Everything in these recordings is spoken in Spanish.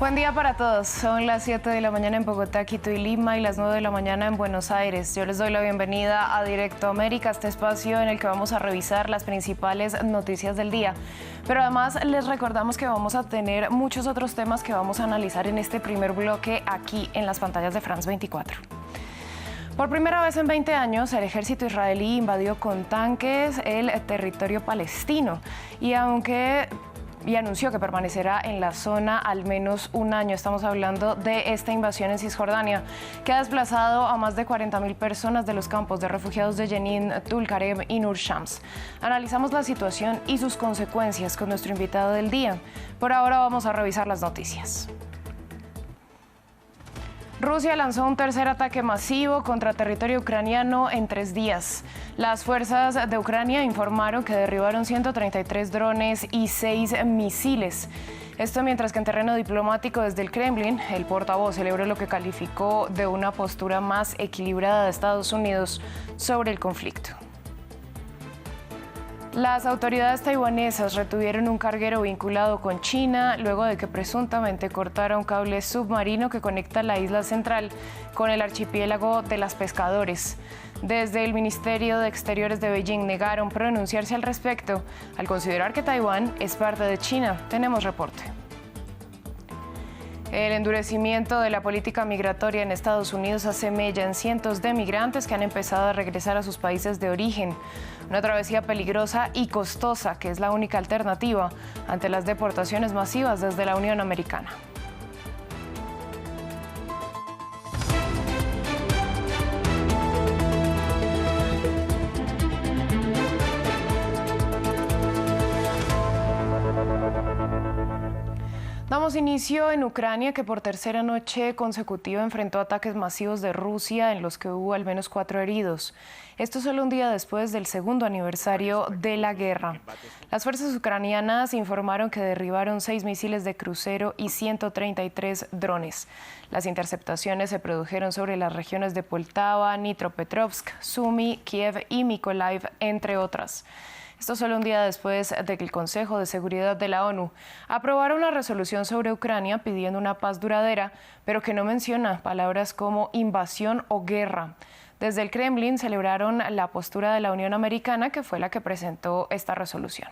Buen día para todos. Son las 7 de la mañana en Bogotá, Quito y Lima y las 9 de la mañana en Buenos Aires. Yo les doy la bienvenida a Directo América, este espacio en el que vamos a revisar las principales noticias del día. Pero además les recordamos que vamos a tener muchos otros temas que vamos a analizar en este primer bloque aquí en las pantallas de France 24. Por primera vez en 20 años, el ejército israelí invadió con tanques el territorio palestino y anunció que permanecerá en la zona al menos un año. Estamos hablando de esta invasión en Cisjordania, que ha desplazado a más de 40.000 personas de los campos de refugiados de Jenin, Tulkarem y Nur Shams. Analizamos la situación y sus consecuencias con nuestro invitado del día. Por ahora vamos a revisar las noticias. Rusia lanzó un tercer ataque masivo contra territorio ucraniano en 3 días. Las fuerzas de Ucrania informaron que derribaron 133 drones y 6 misiles. Esto mientras que en terreno diplomático desde el Kremlin, el portavoz celebró lo que calificó de una postura más equilibrada de Estados Unidos sobre el conflicto. Las autoridades taiwanesas retuvieron un carguero vinculado con China luego de que presuntamente cortara un cable submarino que conecta la isla central con el archipiélago de las Pescadores. Desde el Ministerio de Exteriores de Beijing negaron pronunciarse al respecto, al considerar que Taiwán es parte de China. Tenemos reporte. El endurecimiento de la política migratoria en Estados Unidos hace mella en cientos de migrantes que han empezado a regresar a sus países de origen. Una travesía peligrosa y costosa que es la única alternativa ante las deportaciones masivas desde la Unión Americana. Damos inicio en Ucrania, que por tercera noche consecutiva enfrentó ataques masivos de Rusia en los que hubo al menos 4 heridos. Esto solo un día después del segundo aniversario de la guerra. Las fuerzas ucranianas informaron que derribaron 6 misiles de crucero y 133 drones. Las interceptaciones se produjeron sobre las regiones de Poltava, Dnipropetrovsk, Sumy, Kiev y Mykolaiv, entre otras. Esto solo un día después de que el Consejo de Seguridad de la ONU aprobara una resolución sobre Ucrania pidiendo una paz duradera, pero que no menciona palabras como invasión o guerra. Desde el Kremlin celebraron la postura de la Unión Americana, que fue la que presentó esta resolución.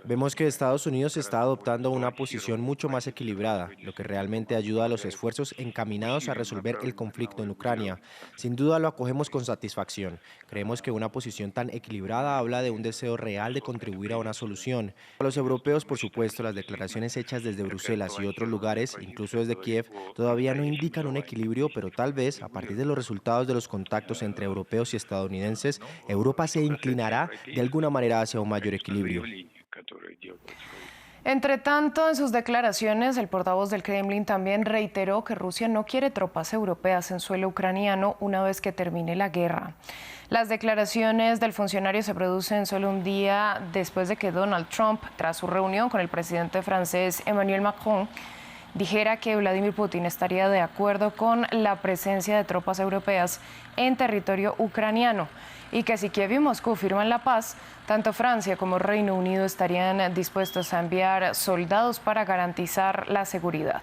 Vemos que Estados Unidos está adoptando una posición mucho más equilibrada, lo que realmente ayuda a los esfuerzos encaminados a resolver el conflicto en Ucrania. Sin duda lo acogemos con satisfacción. Creemos que una posición tan equilibrada habla de un deseo real de contribuir a una solución. A los europeos, por supuesto, las declaraciones hechas desde Bruselas y otros lugares, incluso desde Kiev, todavía no indican un equilibrio, pero tal vez, a partir de los resultados de los contactos entre europeos y estadounidenses, Europa se inclinará de alguna manera hacia un mayor equilibrio. Entre tanto, en sus declaraciones, el portavoz del Kremlin también reiteró que Rusia no quiere tropas europeas en suelo ucraniano una vez que termine la guerra. Las declaraciones del funcionario se producen solo un día después de que Donald Trump, tras su reunión con el presidente francés Emmanuel Macron, dijera que Vladimir Putin estaría de acuerdo con la presencia de tropas europeas en territorio ucraniano y que si Kiev y Moscú firman la paz, tanto Francia como Reino Unido estarían dispuestos a enviar soldados para garantizar la seguridad.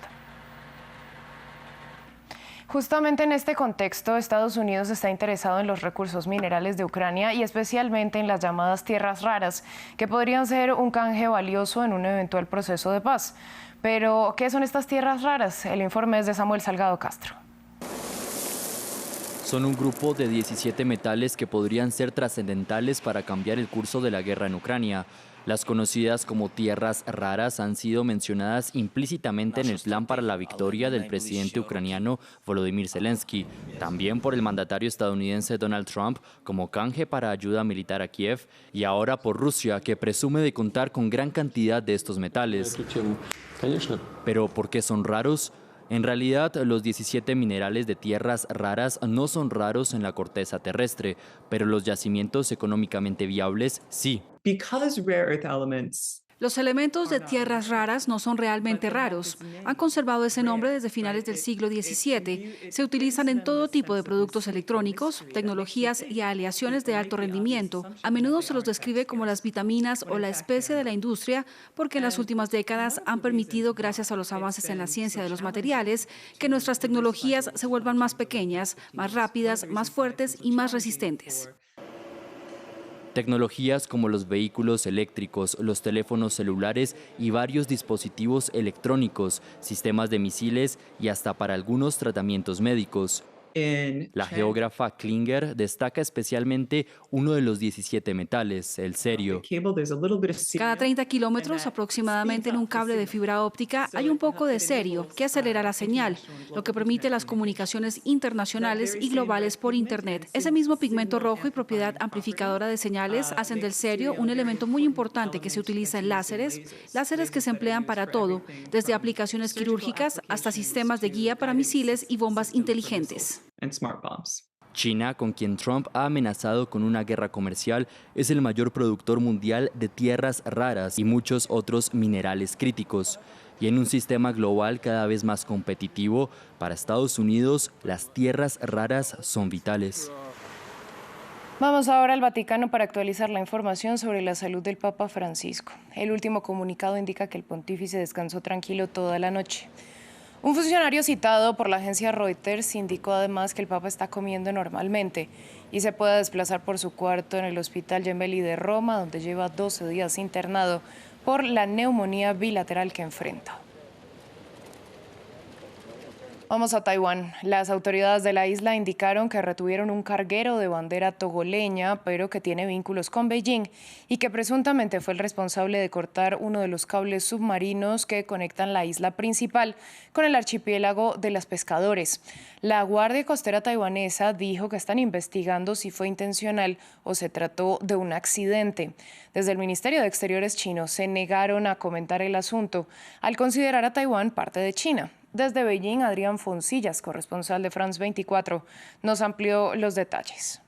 Justamente en este contexto, Estados Unidos está interesado en los recursos minerales de Ucrania y especialmente en las llamadas tierras raras, que podrían ser un canje valioso en un eventual proceso de paz. Pero, ¿qué son estas tierras raras? El informe es de Samuel Salgado Castro. Son un grupo de 17 metales que podrían ser trascendentales para cambiar el curso de la guerra en Ucrania. Las conocidas como tierras raras han sido mencionadas implícitamente en el plan para la victoria del presidente ucraniano Volodymyr Zelensky, también por el mandatario estadounidense Donald Trump como canje para ayuda militar a Kiev y ahora por Rusia, que presume de contar con gran cantidad de estos metales. ¿Pero por qué son raros? En realidad, los 17 minerales de tierras raras no son raros en la corteza terrestre, pero los yacimientos económicamente viables sí. Los elementos de tierras raras no son realmente raros. Han conservado ese nombre desde finales del siglo XVII. Se utilizan en todo tipo de productos electrónicos, tecnologías y aleaciones de alto rendimiento. A menudo se los describe como las vitaminas o la especie de la industria porque en las últimas décadas han permitido, gracias a los avances en la ciencia de los materiales, que nuestras tecnologías se vuelvan más pequeñas, más rápidas, más fuertes y más resistentes. Tecnologías como los vehículos eléctricos, los teléfonos celulares y varios dispositivos electrónicos, sistemas de misiles y hasta para algunos tratamientos médicos. La geógrafa Klinger destaca especialmente uno de los 17 metales, el cerio. Cada 30 kilómetros aproximadamente en un cable de fibra óptica hay un poco de cerio que acelera la señal, lo que permite las comunicaciones internacionales y globales por Internet. Ese mismo pigmento rojo y propiedad amplificadora de señales hacen del cerio un elemento muy importante que se utiliza en láseres que se emplean para todo, desde aplicaciones quirúrgicas hasta sistemas de guía para misiles y bombas inteligentes. China, con quien Trump ha amenazado con una guerra comercial, es el mayor productor mundial de tierras raras y muchos otros minerales críticos. Y en un sistema global cada vez más competitivo, para Estados Unidos, las tierras raras son vitales. Vamos ahora al Vaticano para actualizar la información sobre la salud del Papa Francisco. El último comunicado indica que el pontífice descansó tranquilo toda la noche. Un funcionario citado por la agencia Reuters indicó además que el Papa está comiendo normalmente y se puede desplazar por su cuarto en el Hospital Gemelli de Roma, donde lleva 12 días internado por la neumonía bilateral que enfrenta. Vamos a Taiwán. Las autoridades de la isla indicaron que retuvieron un carguero de bandera togoleña, pero que tiene vínculos con Beijing y que presuntamente fue el responsable de cortar uno de los cables submarinos que conectan la isla principal con el archipiélago de los pescadores. La Guardia Costera taiwanesa dijo que están investigando si fue intencional o se trató de un accidente. Desde el Ministerio de Exteriores chino se negaron a comentar el asunto al considerar a Taiwán parte de China. Desde Beijing, Adrián Foncillas, corresponsal de France 24, nos amplió los detalles.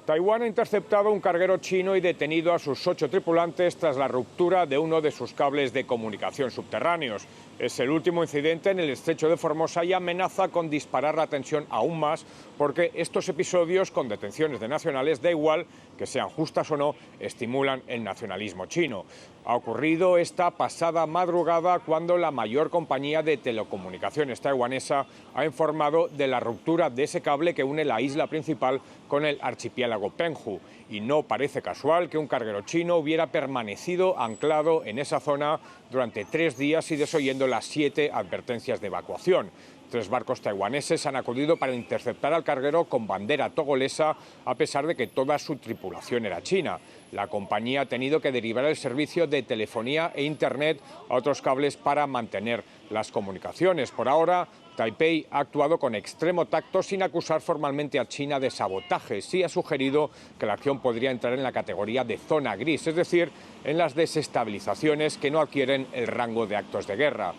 Taiwán ha interceptado un carguero chino y detenido a sus 8 tripulantes tras la ruptura de uno de sus cables de comunicación subterráneos. Es el último incidente en el estrecho de Formosa y amenaza con disparar la tensión aún más porque estos episodios con detenciones de nacionales, da igual que sean justas o no, estimulan el nacionalismo chino. Ha ocurrido esta pasada madrugada cuando la mayor compañía de telecomunicaciones taiwanesa ha informado de la ruptura de ese cable que une la isla principal con el archipiélago Penghu. Y no parece casual que un carguero chino hubiera permanecido anclado en esa zona durante 3 días y desoyendo las 7 advertencias de evacuación. 3 barcos taiwaneses han acudido para interceptar al carguero con bandera togolesa, a pesar de que toda su tripulación era china. La compañía ha tenido que derivar el servicio de telefonía e internet a otros cables para mantener las comunicaciones. Por ahora, Taipei ha actuado con extremo tacto sin acusar formalmente a China de sabotaje. Sí ha sugerido que la acción podría entrar en la categoría de zona gris, es decir, en las desestabilizaciones que no adquieren el rango de actos de guerra.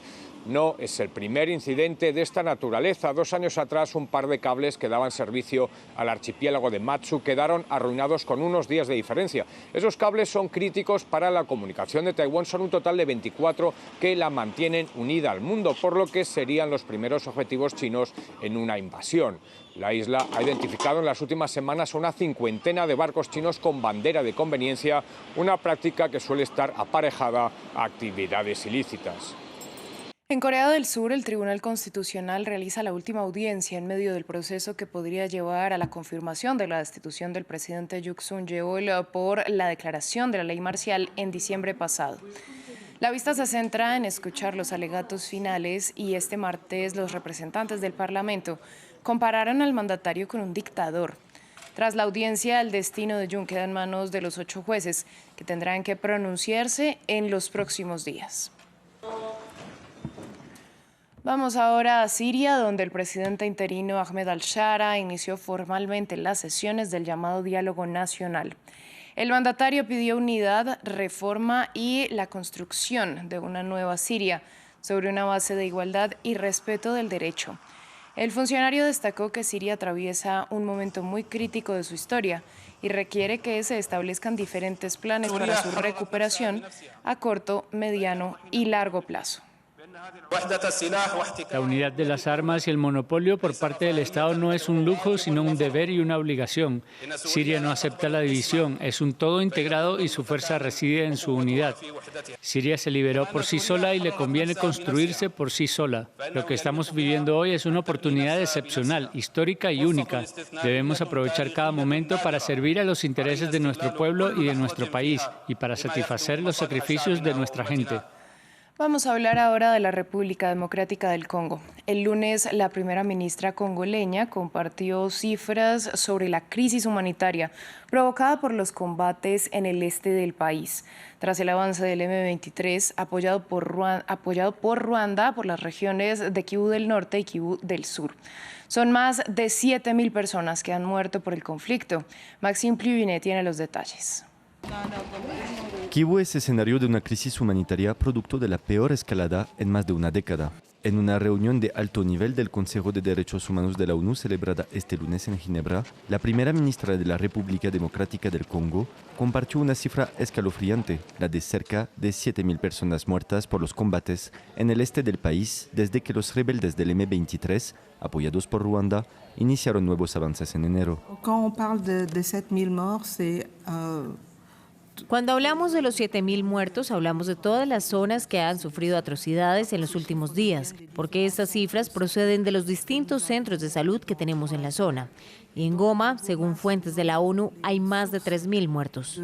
No es el primer incidente de esta naturaleza. 2 años atrás, un par de cables que daban servicio al archipiélago de Matsu quedaron arruinados con unos días de diferencia. Esos cables son críticos para la comunicación de Taiwán. Son un total de 24 que la mantienen unida al mundo, por lo que serían los primeros objetivos chinos en una invasión. La isla ha identificado en las últimas semanas a una 50 de barcos chinos con bandera de conveniencia, una práctica que suele estar aparejada a actividades ilícitas. En Corea del Sur, el Tribunal Constitucional realiza la última audiencia en medio del proceso que podría llevar a la confirmación de la destitución del presidente Yoon Suk-yeol por la declaración de la ley marcial en diciembre pasado. La vista se centra en escuchar los alegatos finales y este martes los representantes del Parlamento compararon al mandatario con un dictador. Tras la audiencia, el destino de Yoon queda en manos de los 8 jueces, que tendrán que pronunciarse en los próximos días. Vamos ahora a Siria, donde el presidente interino Ahmed al-Shara inició formalmente las sesiones del llamado diálogo nacional. El mandatario pidió unidad, reforma y la construcción de una nueva Siria sobre una base de igualdad y respeto del derecho. El funcionario destacó que Siria atraviesa un momento muy crítico de su historia y requiere que se establezcan diferentes planes para su recuperación a corto, mediano y largo plazo. La unidad de las armas y el monopolio por parte del Estado no es un lujo, sino un deber y una obligación. Siria no acepta la división, es un todo integrado y su fuerza reside en su unidad. Siria se liberó por sí sola y le conviene construirse por sí sola. Lo que estamos viviendo hoy es una oportunidad excepcional, histórica y única. Debemos aprovechar cada momento para servir a los intereses de nuestro pueblo y de nuestro país y para satisfacer los sacrificios de nuestra gente. Vamos a hablar ahora de la República Democrática del Congo. El lunes, la primera ministra congoleña compartió cifras sobre la crisis humanitaria provocada por los combates en el este del país, tras el avance del M23 apoyado por Ruanda por las regiones de Kivu del Norte y Kivu del Sur. Son más de 7.000 personas que han muerto por el conflicto. Maxime Pluvinet tiene los detalles. Kivu es escenario de una crisis humanitaria producto de la peor escalada en más de una década. En una reunión de alto nivel del Consejo de Derechos Humanos de la ONU celebrada este lunes en Ginebra, la primera ministra de la República Democrática del Congo compartió una cifra escalofriante, la de cerca de 7.000 personas muertas por los combates en el este del país desde que los rebeldes del M23, apoyados por Ruanda, iniciaron nuevos avances en enero. Cuando hablamos de los 7.000 muertos, hablamos de todas las zonas que han sufrido atrocidades en los últimos días, porque estas cifras proceden de los distintos centros de salud que tenemos en la zona. Y en Goma, según fuentes de la ONU, hay más de 3.000 muertos.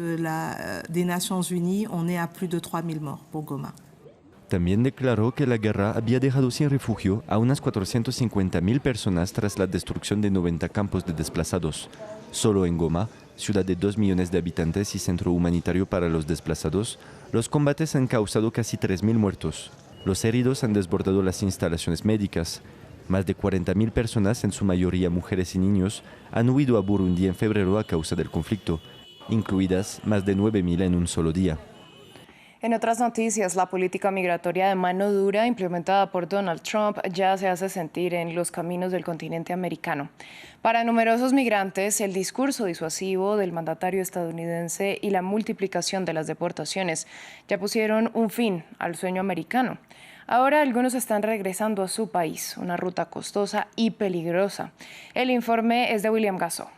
También declaró que la guerra había dejado sin refugio a unas 450.000 personas tras la destrucción de 90 campos de desplazados. Solo en Goma, ciudad de 2 millones de habitantes y centro humanitario para los desplazados, los combates han causado casi 3.000 muertos. Los heridos han desbordado las instalaciones médicas. Más de 40.000 personas, en su mayoría mujeres y niños, han huido a Burundi en febrero a causa del conflicto, incluidas más de 9.000 en un solo día. En otras noticias, la política migratoria de mano dura implementada por Donald Trump ya se hace sentir en los caminos del continente americano. Para numerosos migrantes, el discurso disuasivo del mandatario estadounidense y la multiplicación de las deportaciones ya pusieron un fin al sueño americano. Ahora algunos están regresando a su país, una ruta costosa y peligrosa. El informe es de William Gasso.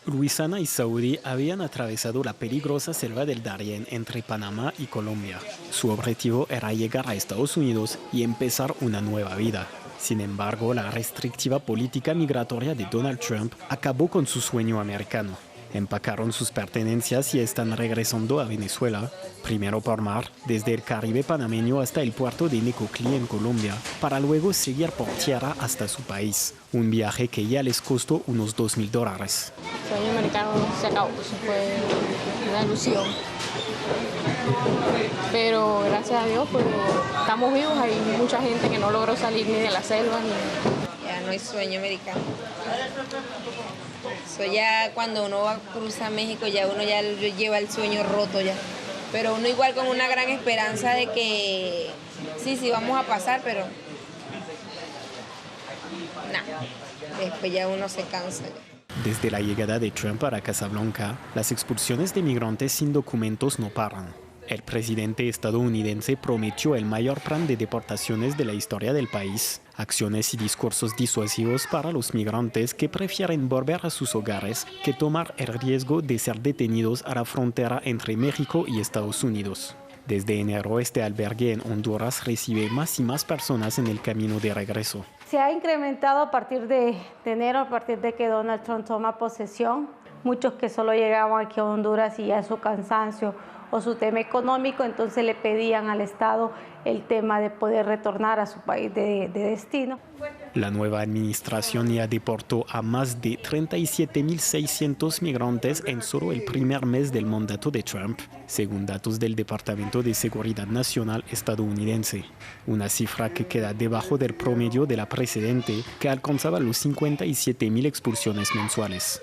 Luisana y Saudi habían atravesado la peligrosa selva del Darién entre Panamá y Colombia. Su objetivo era llegar a Estados Unidos y empezar una nueva vida. Sin embargo, la restrictiva política migratoria de Donald Trump acabó con su sueño americano. Empacaron sus pertenencias y están regresando a Venezuela, primero por mar, desde el Caribe panameño hasta el puerto de Necoclí en Colombia, para luego seguir por tierra hasta su país. Un viaje que ya les costó unos $2.000. El sueño americano se acabó, eso fue una ilusión. Pero gracias a Dios, pues estamos vivos, hay mucha gente que no logró salir ni de la selva. Ya no hay sueño americano. Eso ya cuando uno va a cruzar México, ya uno ya lleva el sueño roto ya. Pero uno igual con una gran esperanza de que sí, vamos a pasar, pero después ya uno se cansa. Desde la llegada de Trump a Casablanca, las expulsiones de migrantes sin documentos no paran. El presidente estadounidense prometió el mayor plan de deportaciones de la historia del país, acciones y discursos disuasivos para los migrantes que prefieren volver a sus hogares que tomar el riesgo de ser detenidos a la frontera entre México y Estados Unidos. Desde enero, este albergue en Honduras recibe más y más personas en el camino de regreso. Se ha incrementado a partir de enero, a partir de que Donald Trump toma posesión. Muchos que solo llegaban aquí a Honduras y ya su cansancio o su tema económico, entonces le pedían al Estado el tema de poder retornar a su país de destino. La nueva administración ya deportó a más de 37.600 migrantes en solo el primer mes del mandato de Trump, según datos del Departamento de Seguridad Nacional estadounidense. Una cifra que queda debajo del promedio de la precedente, que alcanzaba los 57.000 expulsiones mensuales.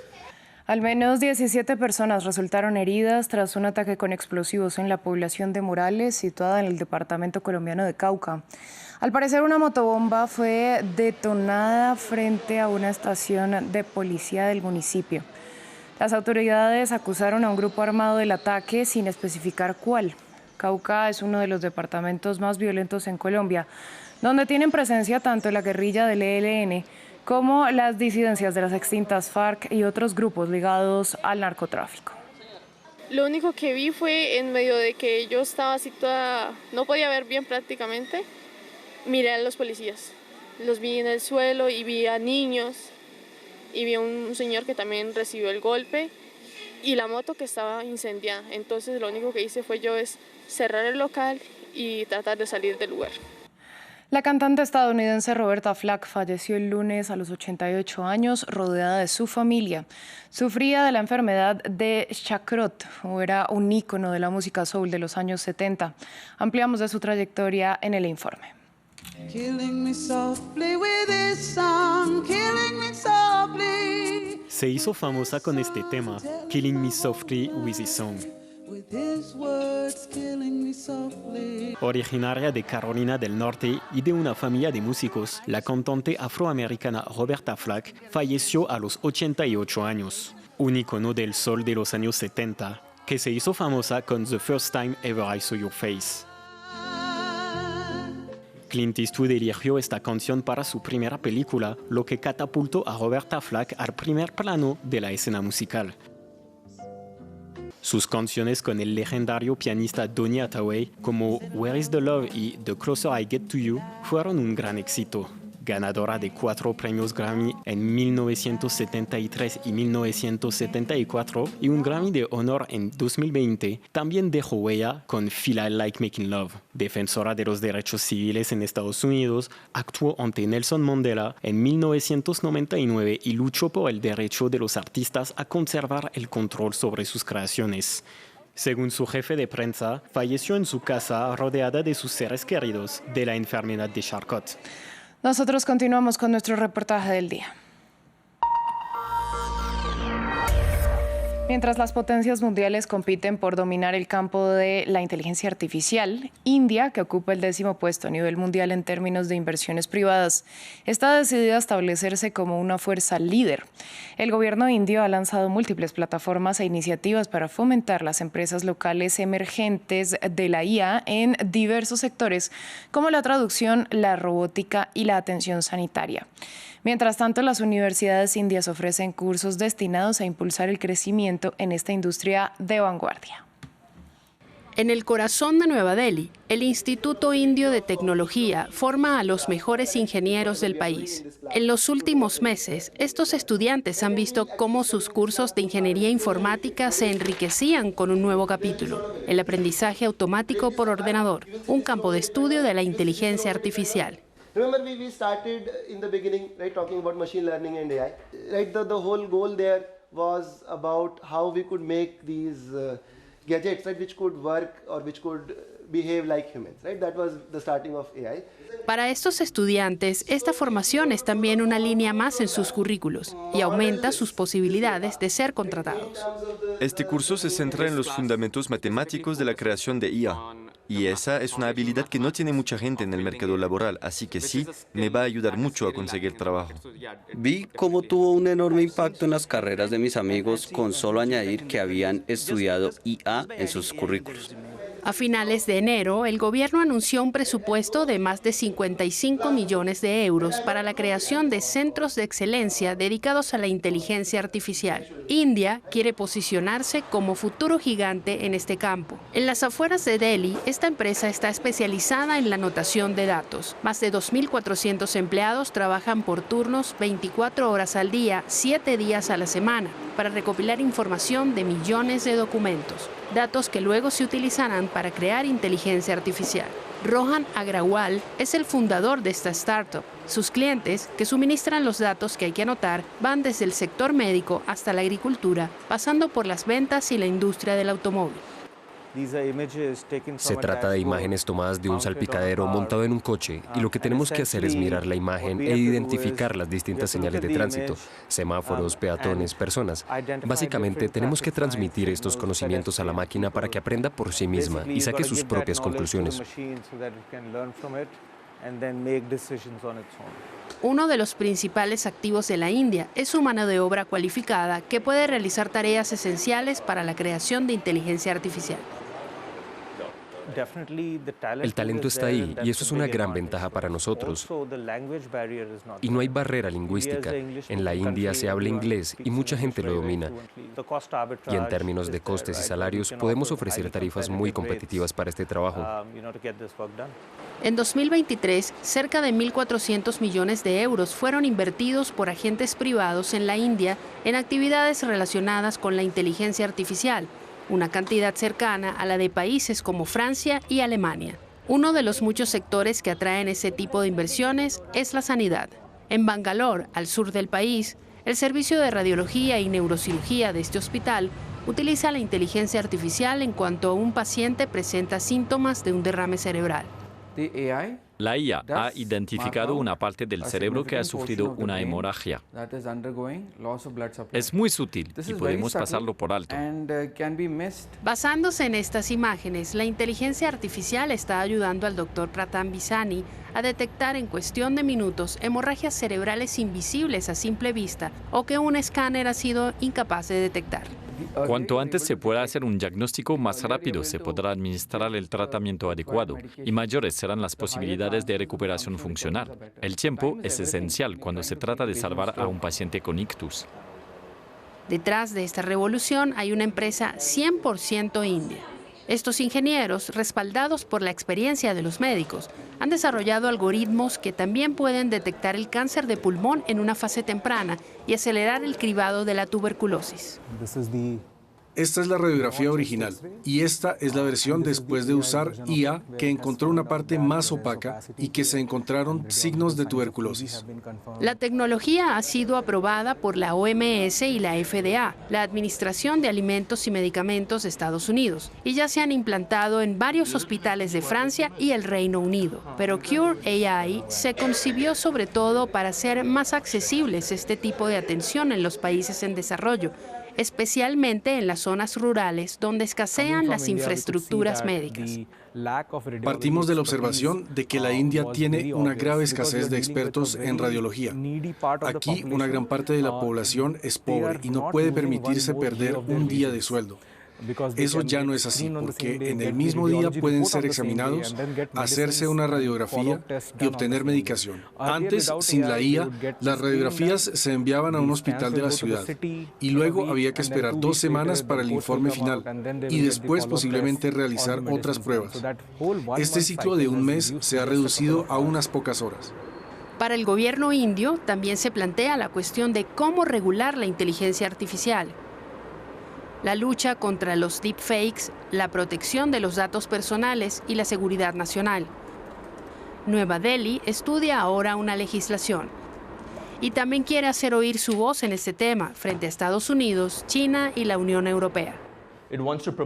Al menos 17 personas resultaron heridas tras un ataque con explosivos en la población de Morales, situada en el departamento colombiano de Cauca. Al parecer, una motobomba fue detonada frente a una estación de policía del municipio. Las autoridades acusaron a un grupo armado del ataque sin especificar cuál. Cauca es uno de los departamentos más violentos en Colombia, donde tienen presencia tanto la guerrilla del ELN como las disidencias de las extintas FARC y otros grupos ligados al narcotráfico. Lo único que vi fue en medio de que yo estaba así toda, no podía ver bien prácticamente, miré a los policías. Los vi en el suelo y vi a niños y vi a un señor que también recibió el golpe y la moto que estaba incendiada. Entonces lo único que hice fue cerrar el local y tratar de salir del lugar. La cantante estadounidense Roberta Flack falleció el lunes a los 88 años, rodeada de su familia. Sufría de la enfermedad de Charcot, era un ícono de la música soul de los años 70. Ampliamos de su trayectoria en el informe. Se hizo famosa con este tema, Killing Me Softly with His Song. Originaria de Carolina del Norte y de una familia de músicos, la cantante afroamericana Roberta Flack falleció a los 88 años. Un icono del soul de los años 70, que se hizo famosa con The First Time Ever I Saw Your Face. Clint Eastwood eligió esta canción para su primera película, lo que catapultó a Roberta Flack al primer plano de la escena musical. Sus canciones con el legendario pianista Donny Hathaway, como Where is the Love y The Closer I Get to You, fueron un gran éxito. Ganadora de 4 premios Grammy en 1973 y 1974 y un Grammy de honor en 2020, también dejó huella con Feel I Like Making Love. Defensora de los derechos civiles en Estados Unidos, actuó ante Nelson Mandela en 1999 y luchó por el derecho de los artistas a conservar el control sobre sus creaciones. Según su jefe de prensa, falleció en su casa rodeada de sus seres queridos de la enfermedad de Charcot. Nosotros continuamos con nuestro reportaje del día. Mientras las potencias mundiales compiten por dominar el campo de la inteligencia artificial, India, que ocupa el 10º puesto a nivel mundial en términos de inversiones privadas, está decidida a establecerse como una fuerza líder. El gobierno indio ha lanzado múltiples plataformas e iniciativas para fomentar las empresas locales emergentes de la IA en diversos sectores, como la traducción, la robótica y la atención sanitaria. Mientras tanto, las universidades indias ofrecen cursos destinados a impulsar el crecimiento en esta industria de vanguardia. En el corazón de Nueva Delhi, el Instituto Indio de Tecnología forma a los mejores ingenieros del país. En los últimos meses, estos estudiantes han visto cómo sus cursos de ingeniería informática se enriquecían con un nuevo capítulo, el aprendizaje automático por ordenador, un campo de estudio de la inteligencia artificial. Remember, we started in the beginning, right, talking about machine learning and AI. Right, the whole goal there was about how we could make these gadgets, right, which could work or which could behave like humans. Right, that was the starting of AI. Para estos estudiantes, esta formación es también una línea más en sus currículos y aumenta sus posibilidades de ser contratados. Este curso se centra en los fundamentos matemáticos de la creación de IA. Y esa es una habilidad que no tiene mucha gente en el mercado laboral, así que sí, me va a ayudar mucho a conseguir trabajo. Vi cómo tuvo un enorme impacto en las carreras de mis amigos con solo añadir que habían estudiado IA en sus currículos. A finales de enero, el gobierno anunció un presupuesto de más de 55 millones de euros para la creación de centros de excelencia dedicados a la inteligencia artificial. India quiere posicionarse como futuro gigante en este campo. En las afueras de Delhi, esta empresa está especializada en la anotación de datos. Más de 2.400 empleados trabajan por turnos 24 horas al día, 7 días a la semana, para recopilar información de millones de documentos. Datos que luego se utilizarán para crear inteligencia artificial. Rohan Agrawal es el fundador de esta startup. Sus clientes, que suministran los datos que hay que anotar, van desde el sector médico hasta la agricultura, pasando por las ventas y la industria del automóvil. Se trata de imágenes tomadas de un salpicadero montado en un coche y lo que tenemos que hacer es mirar la imagen e identificar las distintas señales de tránsito, semáforos, peatones, personas. Básicamente tenemos que transmitir estos conocimientos a la máquina para que aprenda por sí misma y saque sus propias conclusiones. Uno de los principales activos de la India es su mano de obra cualificada que puede realizar tareas esenciales para la creación de inteligencia artificial. El talento está ahí y eso es una gran ventaja para nosotros. Y no hay barrera lingüística. En la India se habla inglés y mucha gente lo domina. Y en términos de costes y salarios, podemos ofrecer tarifas muy competitivas para este trabajo. En 2023, cerca de 1.400 millones de euros fueron invertidos por agentes privados en la India en actividades relacionadas con la inteligencia artificial, una cantidad cercana a la de países como Francia y Alemania. Uno de los muchos sectores que atraen ese tipo de inversiones es la sanidad. En Bangalore, al sur del país, el servicio de radiología y neurocirugía de este hospital utiliza la inteligencia artificial en cuanto un paciente presenta síntomas de un derrame cerebral. La IA ha identificado una parte del cerebro que ha sufrido una hemorragia. Es muy sutil y podemos pasarlo por alto. Basándose en estas imágenes, la inteligencia artificial está ayudando al doctor Prathan Bisani a detectar en cuestión de minutos hemorragias cerebrales invisibles a simple vista o que un escáner ha sido incapaz de detectar. Cuanto antes se pueda hacer un diagnóstico, más rápido se podrá administrar el tratamiento adecuado y mayores serán las posibilidades de recuperación funcional. El tiempo es esencial cuando se trata de salvar a un paciente con ictus. Detrás de esta revolución hay una empresa 100% india. Estos ingenieros, respaldados por la experiencia de los médicos, han desarrollado algoritmos que también pueden detectar el cáncer de pulmón en una fase temprana y acelerar el cribado de la tuberculosis. Esta es la radiografía original y esta es la versión después de usar IA que encontró una parte más opaca y que se encontraron signos de tuberculosis. La tecnología ha sido aprobada por la OMS y la FDA, la Administración de Alimentos y Medicamentos de Estados Unidos, y ya se han implantado en varios hospitales de Francia y el Reino Unido. Pero Cure AI se concibió sobre todo para hacer más accesibles este tipo de atención en los países en desarrollo, especialmente en las zonas rurales donde escasean las infraestructuras médicas. Partimos de la observación de que la India tiene una grave escasez de expertos en radiología. Aquí una gran parte de la población es pobre y no puede permitirse perder un día de sueldo. Eso ya no es así, porque en el mismo día pueden ser examinados, hacerse una radiografía y obtener medicación. Antes, sin la IA, las radiografías se enviaban a un hospital de la ciudad y luego había que esperar 2 semanas para el informe final y después posiblemente realizar otras pruebas. Este ciclo de un mes se ha reducido a unas pocas horas. Para el gobierno indio también se plantea la cuestión de cómo regular la inteligencia artificial. La lucha contra los deepfakes, la protección de los datos personales y la seguridad nacional. Nueva Delhi estudia ahora una legislación y también quiere hacer oír su voz en este tema frente a Estados Unidos, China y la Unión Europea.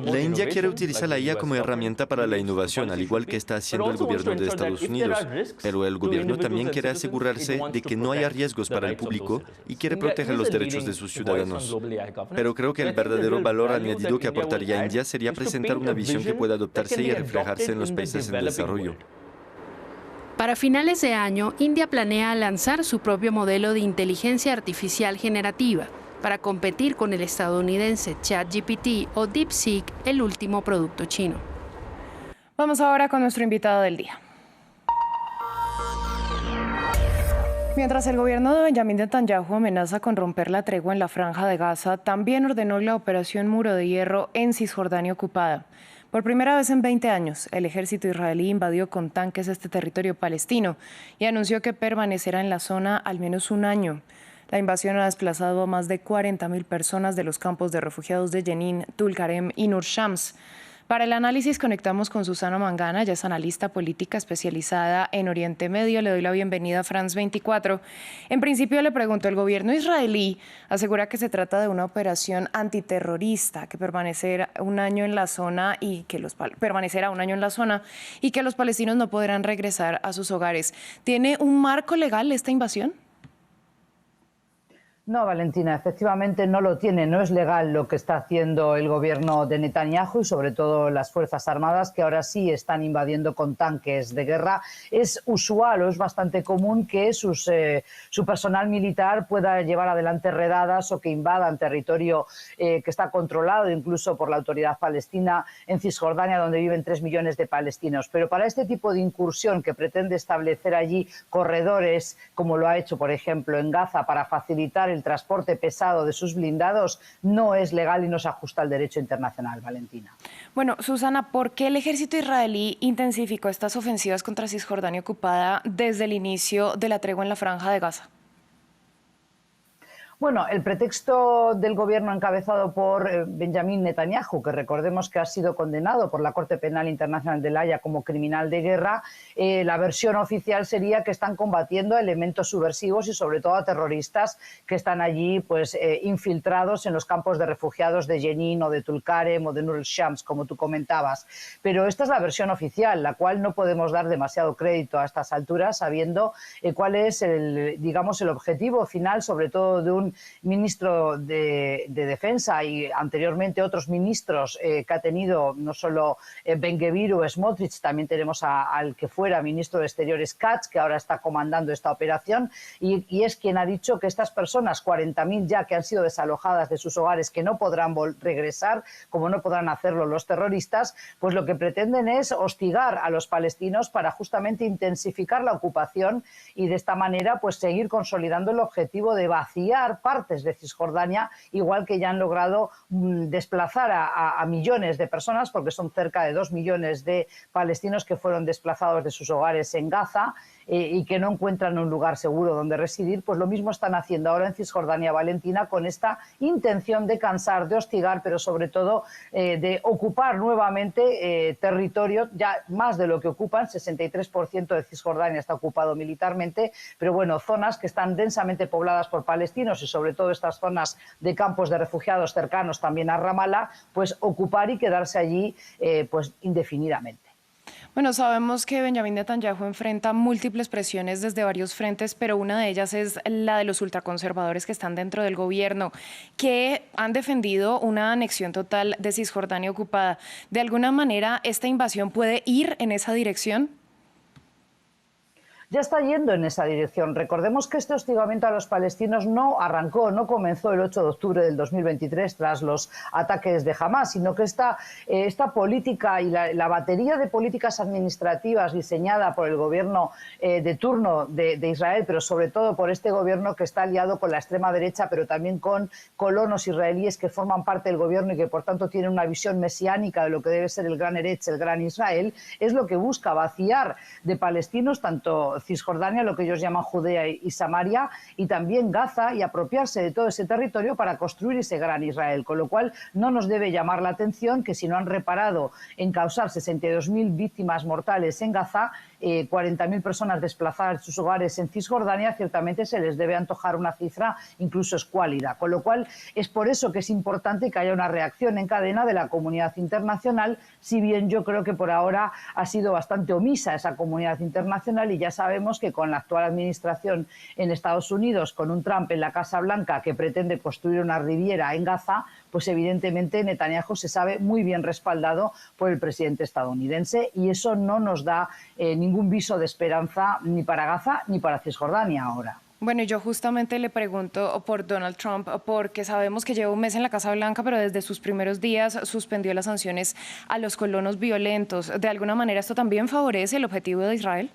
La India quiere utilizar la IA como herramienta para la innovación, al igual que está haciendo el gobierno de Estados Unidos. Pero el gobierno también quiere asegurarse de que no haya riesgos para el público y quiere proteger los derechos de sus ciudadanos. Pero creo que el verdadero valor añadido que aportaría India sería presentar una visión que pueda adoptarse y reflejarse en los países en desarrollo. Para finales de año, India planea lanzar su propio modelo de inteligencia artificial generativa para competir con el estadounidense ChatGPT o DeepSeek, el último producto chino. Vamos ahora con nuestro invitado del día. Mientras el gobierno de Benjamín Netanyahu amenaza con romper la tregua en la Franja de Gaza, también ordenó la operación Muro de Hierro en Cisjordania ocupada. Por primera vez en 20 años, el ejército israelí invadió con tanques este territorio palestino y anunció que permanecerá en la zona al menos un año. La invasión ha desplazado a más de 40.000 personas de los campos de refugiados de Jenin, Tulkarem y Nur Shams. Para el análisis conectamos con Susana Mangana, ella es analista política especializada en Oriente Medio. Le doy la bienvenida a France 24. En principio le pregunto, el gobierno israelí asegura que se trata de una operación antiterrorista que permanecerá un año en la zona y que los palestinos no podrán regresar a sus hogares. ¿Tiene un marco legal esta invasión? No, Valentina, efectivamente no lo tiene. No es legal lo que está haciendo el gobierno de Netanyahu y sobre todo las Fuerzas Armadas, que ahora sí están invadiendo con tanques de guerra. Es usual o es bastante común que su personal militar pueda llevar adelante redadas o que invadan territorio que está controlado incluso por la autoridad palestina en Cisjordania, donde viven 3 millones de palestinos. Pero para este tipo de incursión que pretende establecer allí corredores, como lo ha hecho, por ejemplo, en Gaza, para facilitar el transporte pesado de sus blindados, no es legal y no se ajusta al derecho internacional, Valentina. Bueno, Susana, ¿por qué el ejército israelí intensificó estas ofensivas contra Cisjordania ocupada desde el inicio de la tregua en la Franja de Gaza? Bueno, el pretexto del gobierno encabezado por Benjamín Netanyahu, que recordemos que ha sido condenado por la Corte Penal Internacional de La Haya como criminal de guerra, la versión oficial sería que están combatiendo elementos subversivos y sobre todo a terroristas que están allí infiltrados en los campos de refugiados de Jenin o de Tulkarem o de Nur el-Shams, como tú comentabas. Pero esta es la versión oficial, la cual no podemos dar demasiado crédito a estas alturas, sabiendo cuál es el objetivo final, sobre todo de un ministro de Defensa y anteriormente otros ministros que ha tenido no solo Ben-Gvir o Smotrich, también tenemos al que fuera ministro de Exteriores Katz, que ahora está comandando esta operación y es quien ha dicho que estas personas, 40.000 ya que han sido desalojadas de sus hogares, que no podrán regresar, como no podrán hacerlo los terroristas, pues lo que pretenden es hostigar a los palestinos para justamente intensificar la ocupación y de esta manera pues seguir consolidando el objetivo de vaciar partes de Cisjordania, igual que ya han logrado desplazar a millones de personas, porque son cerca de 2 millones de palestinos que fueron desplazados de sus hogares en Gaza y que no encuentran un lugar seguro donde residir. Pues lo mismo están haciendo ahora en Cisjordania, Valentina, con esta intención de cansar, de hostigar, pero sobre todo de ocupar nuevamente territorio, ya más de lo que ocupan. 63% de Cisjordania está ocupado militarmente, pero bueno, zonas que están densamente pobladas por palestinos y sobre todo estas zonas de campos de refugiados cercanos también a Ramallah, pues ocupar y quedarse allí pues indefinidamente. Bueno, sabemos que Benjamín Netanyahu enfrenta múltiples presiones desde varios frentes, pero una de ellas es la de los ultraconservadores que están dentro del gobierno, que han defendido una anexión total de Cisjordania ocupada. ¿De alguna manera esta invasión puede ir en esa dirección? Ya está yendo en esa dirección. Recordemos que este hostigamiento a los palestinos no comenzó el 8 de octubre del 2023 tras los ataques de Hamás, sino que esta política y la batería de políticas administrativas diseñada por el gobierno de turno de Israel, pero sobre todo por este gobierno que está aliado con la extrema derecha, pero también con colonos israelíes que forman parte del gobierno y que por tanto tienen una visión mesiánica de lo que debe ser el gran Eretz, el gran Israel, es lo que busca vaciar de palestinos tanto Cisjordania, lo que ellos llaman Judea y Samaria, y también Gaza, y apropiarse de todo ese territorio para construir ese gran Israel. Con lo cual no nos debe llamar la atención que si no han reparado en causar 62.000 víctimas mortales en Gaza, 40.000 personas desplazadas de sus hogares en Cisjordania, ciertamente se les debe antojar una cifra incluso escuálida. Con lo cual es por eso que es importante que haya una reacción en cadena de la comunidad internacional, si bien yo creo que por ahora ha sido bastante omisa esa comunidad internacional y ya sabemos que con la actual administración en Estados Unidos, con un Trump en la Casa Blanca que pretende construir una riviera en Gaza, pues evidentemente Netanyahu se sabe muy bien respaldado por el presidente estadounidense y eso no nos da ningún viso de esperanza ni para Gaza ni para Cisjordania ahora. Bueno, yo justamente le pregunto por Donald Trump, porque sabemos que lleva un mes en la Casa Blanca, pero desde sus primeros días suspendió las sanciones a los colonos violentos. ¿De alguna manera esto también favorece el objetivo de Israel?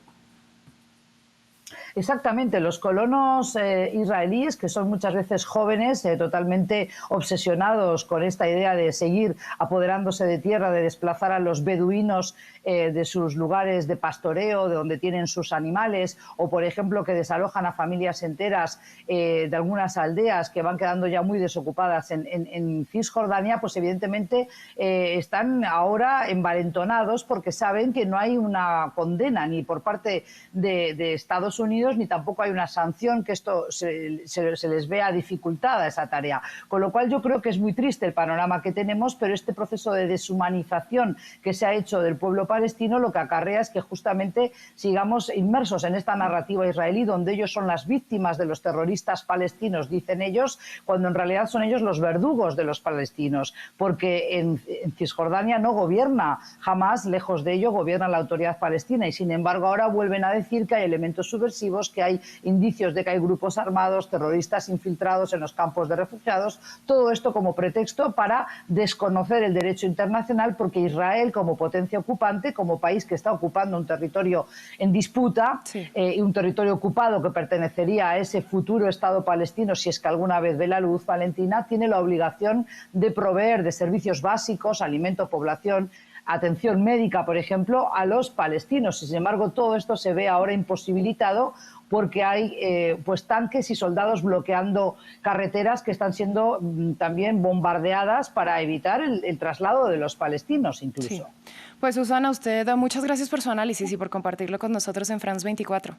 Exactamente, los colonos israelíes, que son muchas veces jóvenes, totalmente obsesionados con esta idea de seguir apoderándose de tierra, de desplazar a los beduinos de sus lugares de pastoreo, de donde tienen sus animales, o por ejemplo que desalojan a familias enteras de algunas aldeas que van quedando ya muy desocupadas en Cisjordania, pues evidentemente están ahora envalentonados porque saben que no hay una condena ni por parte de Estados Unidos Unidos, ni tampoco hay una sanción que esto se les vea dificultada esa tarea. Con lo cual yo creo que es muy triste el panorama que tenemos, pero este proceso de deshumanización que se ha hecho del pueblo palestino lo que acarrea es que justamente sigamos inmersos en esta narrativa israelí donde ellos son las víctimas de los terroristas palestinos, dicen ellos, cuando en realidad son ellos los verdugos de los palestinos, porque en Cisjordania no gobierna Hamás, lejos de ello gobierna la autoridad palestina y sin embargo ahora vuelven a decir que hay elementos subversivos, que hay indicios de que hay grupos armados, terroristas infiltrados en los campos de refugiados, todo esto como pretexto para desconocer el derecho internacional, porque Israel como potencia ocupante, como país que está ocupando un territorio en disputa y un territorio ocupado que pertenecería a ese futuro Estado palestino, si es que alguna vez ve la luz, Valentina, tiene la obligación de proveer de servicios básicos, alimento, población, atención médica, por ejemplo, a los palestinos. Sin embargo, todo esto se ve ahora imposibilitado porque hay pues tanques y soldados bloqueando carreteras que están siendo también bombardeadas para evitar el traslado de los palestinos incluso. Sí. Pues Susana, usted muchas gracias por su análisis y por compartirlo con nosotros en France 24.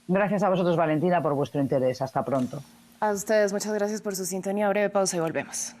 Gracias a vosotros, Valentina, por vuestro interés. Hasta pronto. A ustedes muchas gracias por su sintonía. Breve pausa y volvemos.